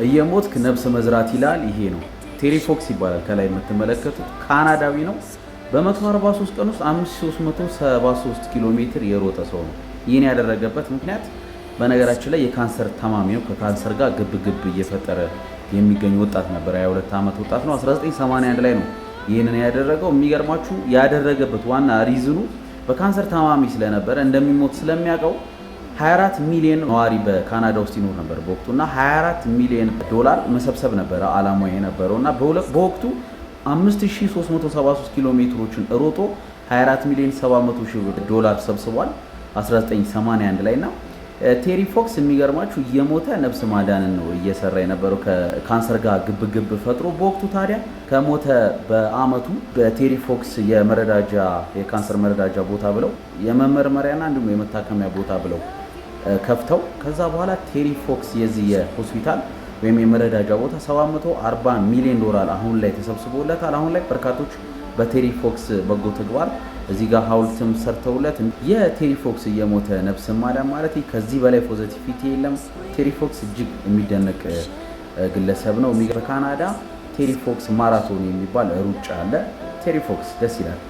እየሞትክ ነፍስ መዝራት ይላል። ይሄ ነው ቴሪ ፎክስ ይባላል። ከላይ የምትመለከቱት ካናዳዊ ነው። በ143 ቀን ውስጥ 5373 ኪሎ ሜትር የሮጠ ሰው ነው። ይህን ያደረገበት ምክንያት በነገራችን ላይ የካንሰር ታማሚ ነው። ከካንሰር ጋር ግብ እየፈጠረ የሚገኝ ወጣት ነበር። 22 ዓመት ወጣት ነው። 1981 ላይ ነው ይህንን ያደረገው። የሚገርማችሁ ያደረገበት ዋና ሪዝኑ በካንሰር ታማሚ ስለነበረ እንደሚሞት ስለሚያውቀው 24 ሚሊዮን ነዋሪ በካናዳ ውስጥ ይኖር ነበር በወቅቱና 24 ሚሊዮን ዶላር መሰብሰብ ነበረ ዓላማው የነበረውና በወቅቱ 5373 ኪሎ ሜትሮችን ሮጦ 24 ሚሊዮን 700 ሺህ ዶላር ሰብስቧል 1981 ላይና ቴሪ ፎክስ የሚገርማችሁ የሞተ ነፍስ ማዳንን ነው እየሰራ የነበረው ከካንሰር ጋር ግብ ፈጥሮ። በወቅቱ ታዲያ ከሞተ በአመቱ በቴሪ ፎክስ የካንሰር መረዳጃ ቦታ ብለው የመመርመሪያና እንዲሁም የመታከሚያ ቦታ ብለው ከፍተው ከዛ በኋላ ቴሪ ፎክስ የዚህ የሆስፒታል ወይም የመረዳጃ ቦታ 740 ሚሊዮን ዶላር አሁን ላይ ተሰብስቦለታል። አሁን ላይ በርካቶች በቴሪ ፎክስ በጎ ተግባር እዚህ ጋር ሀውልትም ሰርተውለት የቴሪ ፎክስ እየሞተ ነፍስ ማዳን ማለት ከዚህ በላይ ፖዚቲቪቲ የለም። ቴሪ ፎክስ እጅግ የሚደነቅ ግለሰብ ነው። በካናዳ ቴሪ ፎክስ ማራቶን የሚባል ሩጫ አለ። ቴሪ ፎክስ ደስ ይላል።